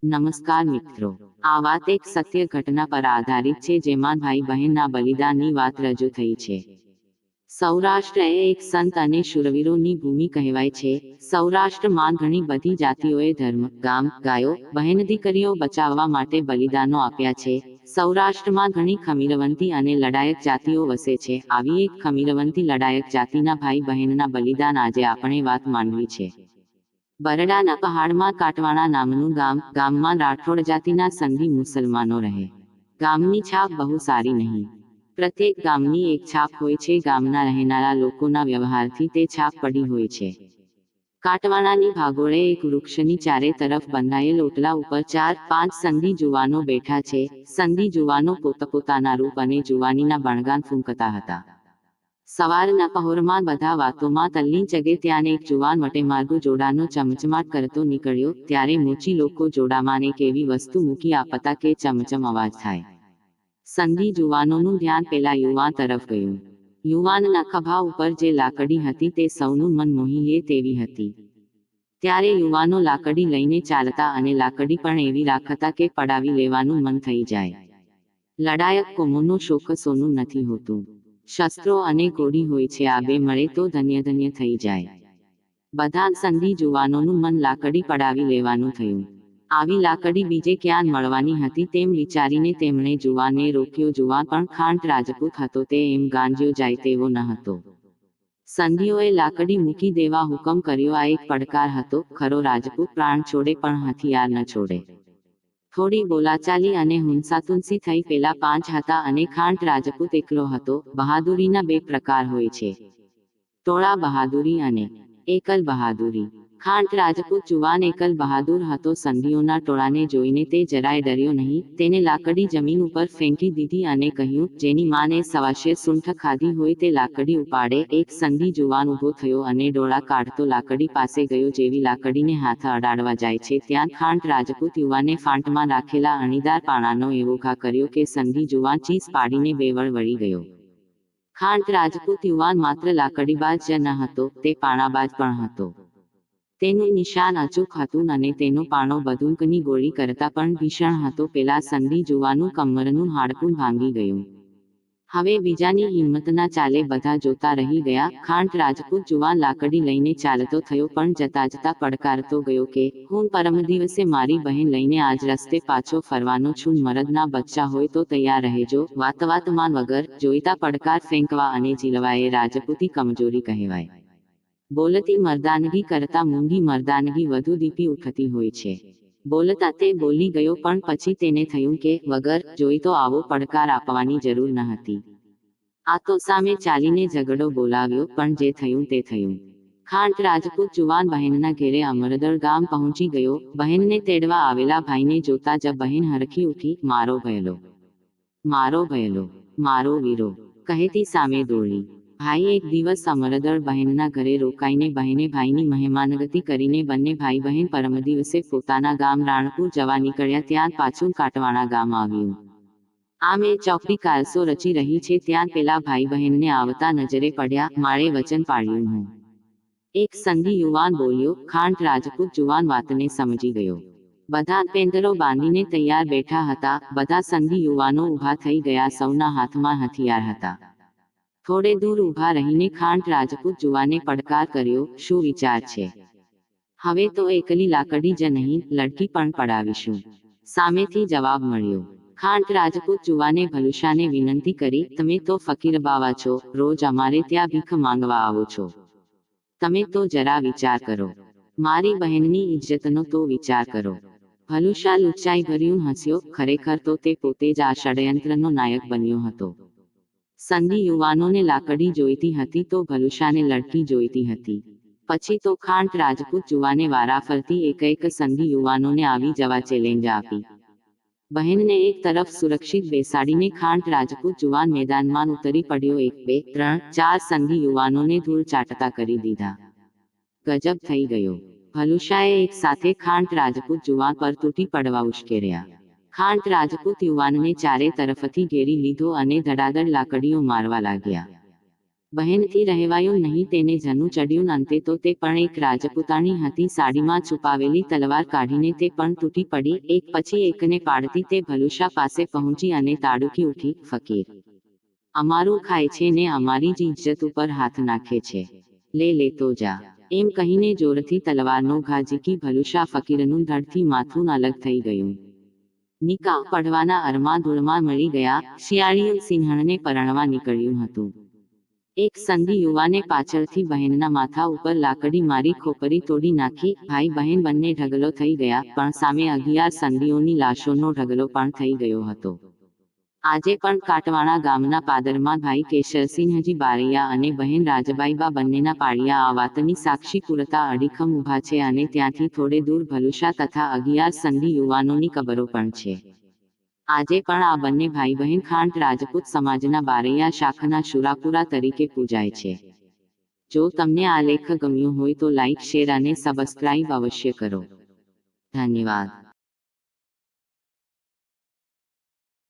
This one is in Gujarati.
નમસ્કાર મિત્રો, આ વાત એક સત્ય ઘટના પર આધારિત છે જેમાં ભાઈ બહેનના બલિદાનની વાત રજૂ થઈ છે. સૌરાષ્ટ્ર એ એક સંત અને શૂરવીરોની ભૂમિ કહેવાય છે. સૌરાષ્ટ્રમાં ઘણી બધી જાતિઓએ ધર્મ, ગામ, ગાયો, બહેન દીકરીઓ બચાવવા માટે બલિદાનો આપ્યા છે. સૌરાષ્ટ્રમાં ઘણી ખમીરવંતી અને લડાયક જાતિઓ વસે છે. આવી એક ખમીરવંતી લડાયક જાતિના ભાઈ બહેનના બલિદાન આજે આપણે વાત માંડવી છે. બરડાના પહાડમાં કાટવાણા નામનું ગામમાં રાઠોડ જાતિના સંધી મુસલમાનો રહે. ગામની છાપ બહુ સારી નહીં. પ્રત્યેક ગામની એક છાપ હોય છે. ગામના રહેનારા લોકોના વ્યવહારથી તે છાપ પડી હોય છે. કાટવાણાની ભાગોળે એક વૃક્ષની ચારે તરફ બંધાયેલ ઓટલા ઉપર 4-5 સંધી જુવાનો બેઠા છે. સંધી જુવાનો પોતપોતાના રૂપ અને જુવાનીના બણગાન ફૂંકતા હતા. સવારના પહોરમાં બધા વાતોમાં તલ્લીન જગે ત્યાં એક જુવાન વટેમાર્ગુ જોડાનો ચમચમાટ કરતો નીકળ્યો. ત્યારે મોચી લોકો જોડામાં એક એવી વસ્તુ મૂકી આપતા કે ચમચમ અવાજ થાય. સંધી જુવાનોનું ધ્યાન પેલા યુવાન તરફ ગયું. યુવાનના ખભા ઉપર જે લાકડી હતી તે સૌનું મન મોહી લે તેવી હતી. ત્યારે યુવાનો લાકડી લઈને ચાલતા અને લાકડી પણ એવી રાખતા કે પડાવી લેવાનું મન થઈ જાય. લડાયક કોમોનો શોખ સોનું નથી હોતું. શસ્ત્રો અને ઘોડી હોય છે. આ બે મળે તો ધન્ય ધન્ય થઈ જાય. બધા સંધી જુવાનોનું મન લાકડી પડાવી લેવાનું થયું. આવી લાકડી બીજે ક્યાં મળવાની હતી તેમ વિચારીને તેમણે જુવાનને રોક્યો. જુવાન પણ ખાંટ રાજપૂત હતો. તે એમ ગાંજ્યો જાય તેવો ન હતો. સંધીઓએ લાકડી મૂકી દેવા હુકમ કર્યો. આ એક પડકાર હતો. ખરો રાજપૂત પ્રાણ છોડે પણ હથિયાર ન છોડે. થોડી બોલાચાલી અને હુંસાતુંસી થઈ. પેલા 5 હતા અને ખાંટ રાજપૂત એકલો હતો. બહાદુરીના 2 પ્રકાર હોય છે, ટોળા બહાદુરી અને એકલ બહાદુરી. ખાંટ રાજપૂત જુવાન એકલ બહાદુર હતો. સંધીઓના ટોળાને જોઈને તે જરાય ડર્યો નહીં. તેને લાકડી જમીન ઉપર ફેંકી દીધી અને કહ્યું, જેની માને સવાશેર સૂંઠ ખાધી હોય તે લાકડી ઉપાડે. એક સંધી જુવાન ઊભો થયો અને ડોળા કાઢતો લાકડી પાસે ગયો. જેવી લાકડીને હાથ અડાડવા જાય છે ત્યાં ખાંટ રાજપૂત યુવાને ફાંટમાં રાખેલા અણીદાર પાણાનો એવો ઘા કર્યો કે સંધી જુવાન ચીસ પાડીને બેવડ વળી ગયો. ખાંટ રાજપૂત યુવાન માત્ર લાકડીબાજ જ ન હતો, તે પાણાબાજ પણ હતો. તેનું નિશાન અચૂક હતું અને તેનો પાણો બંદૂકની ગોળી કરતા પણ ભીષણ હતો. પેલા સંધી જુવાનું કમરનું હાડકું ભાંગી ગયું. હવે બીજાની હિંમત ના ચાલે. બધા જોતા રહી ગયા. ખાંટ રાજપૂત જુવાન લાકડી લઈને ચાલતો થયો પણ જતા જતા પડકારતો ગયો કે હું પરમ દિવસે મારી બહેન લઈને આજ રસ્તે પાછો ફરવાનો છું. મરદના બચ્ચા હોય તો તૈયાર રહેજો. વાતવાતમાં વગર જોઈતા પડકાર ફેંકવા અને ઝીલવા એ રાજપૂતી કમજોરી કહેવાય. બોલતી મર્દાનગી કરતા મૂંગી મર્દાનગી વધુ દીપી ઉઠતી હોય છે. બોલતા તે બોલી ગયો પણ પછી તેને થયું કે વગર જોઈતો આવો પડકાર આપવાની જરૂર ન હતી. આ તો સામે ચાલીને ઝઘડો બોલાવ્યો. પણ જે થયું તે થયું. ખાંટ રાજપૂત જુવાન બહેનના ઘેરે અમરદળ ગામ પહોંચી ગયો. બહેનને તેડવા આવેલા ભાઈને જોતા જ બહેન હરખી ઉઠી. મારો ભયલો, મારો ભયલો, મારો વીરો કહેતી સામે દોડી. ભાઈ એક દિવસ અમરદળ બહેનના ઘરે રોકાઈને બહેને ભાઈની મહેમાનગતિ કરીને બંને ભાઈ બહેન પરમ દિવસે પોતાના ગામ રાણપુર જવા નીકળ્યા. ત્યાં પાછું કાટવાણા ગામ આવ્યું. આમ એ ચોકડી કારસો રચી રહી છે ત્યાં પેલા ભાઈ બહેનને આવતા નજરે પડ્યા. માળે વચન પાડ્યું હું. એક સંધી યુવાન બોલ્યો. ખાંટ રાજપૂત જુવાન વાતને સમજી ગયો. બધા પેંદરો બાંધીને તૈયાર બેઠા હતા. બધા સંધી યુવાનો ઊભા થઈ ગયા. સૌના હાથમાં હથિયાર હતા. થોડે દૂર ઊભા રહીને ખાંટ રાજપૂત જુવાને પડકાર કર્યો, શું વિચાર છે? હવે તો એકલી લાકડી જ નહીં, લડકી પણ પડાવીશું. સામેથી જવાબ મળ્યો. ખાંટ રાજપૂત જુવાને ભલુશાને વિનંતી કરી, તમે તો ફકીર બાવા છો, રોજ અમારે ત્યાં ભીખ માંગવા આવો છો. તમે તો જરા વિચાર કરો. મારી બહેનની ઇજ્જતનો તો વિચાર કરો. ભલુશા લુચ્ચાઈ ભર્યું હસ્યો. ખરેખર તો તે પોતે જ આ ષડયંત્રનો નાયક બન્યો હતો. સંધી યુવાનોને લાકડી જોઈતી હતી તો ભલુશાને લડકી જોઈતી હતી. પછી તો ખાંટ રાજપૂત જુવાને વારાફરતી એક સંધી યુવાનોને આવી જવા ચેલેન્જ આપી. બહેનને એક તરફ સુરક્ષિત બેસાડીને ખાંટ રાજપૂત જુવાન મેદાનમાં ઉતરી પડ્યો. 1, 2, 3, 4 સંધી યુવાનોને ધૂળ ચાટતા કરી દીધા. ગજબ થઈ ગયો. ભલુશાએ એક સાથે ખાંટ રાજપૂત જુવાન પર તૂટી પડવા ઉશ્કેર્યા. ખાંટ રાજપૂત યુવાનને ચારે તરફથી ઘેરી લીધો અને ધડાધડ લાકડીઓ મારવા લાગ્યા. બહેનથી રહેવાયું નહીં, તેને જનું ચડ્યું. અંતે તો તે પણ એક રાજપૂતાણી હતી. સાડીમાં છુપાવેલી તલવાર કાઢીને તે પણ તૂટી પડી. એક પછી એકને પાડતી તે ભલુશા પાસે પહોંચી અને તાડુકી ઉઠી, ફકીર અમારું ખાય છે ને અમારી જ ઇજ્જત ઉપર હાથ નાખે છે. લે લેતો જા. એમ કહીને જોરથી તલવારનો ઘા ઝીકી ભલુશા ફકીરનું ધડથી માથું અલગ થઈ ગયું. નિકાહ પઢવાના અરમા ધૂળમાં મળી ગયા. શિયાળિયું સિંહણને પરણવા નીકળ્યું હતું. એક સંધી યુવાને પાછળથી બહેનના માથા ઉપર લાકડી મારી ખોપરી તોડી નાખી. ભાઈ બહેન બંને ઢગલો થઈ ગયા, પણ સામે 11 સંધીઓની લાશોનો ઢગલો પણ થઈ ગયો હતો. આજે પણ કાટવાણા ગામના પાદરમાં ભાઈ કેશરસિંહજી બારૈયા અને બહેન રાજબાઈબા બંનેના પાળિયા આ વાતની સાક્ષી પૂરતા અડીખમ ઊભા છે અને ત્યાંથી થોડે દૂર ભલુશા તથા 11 સંધી યુવાનોની કબરો પણ છે. આજે પણ આ બંને ભાઈ બહેન ખાંટ રાજપૂત સમાજના બારૈયા શાખના શુરાપુરા તરીકે પૂજાય છે. જો તમને આ લેખ ગમ્યો હોય તો લાઈક, શેર અને સબસ્ક્રાઇબ અવશ્ય કરો. ધન્યવાદ.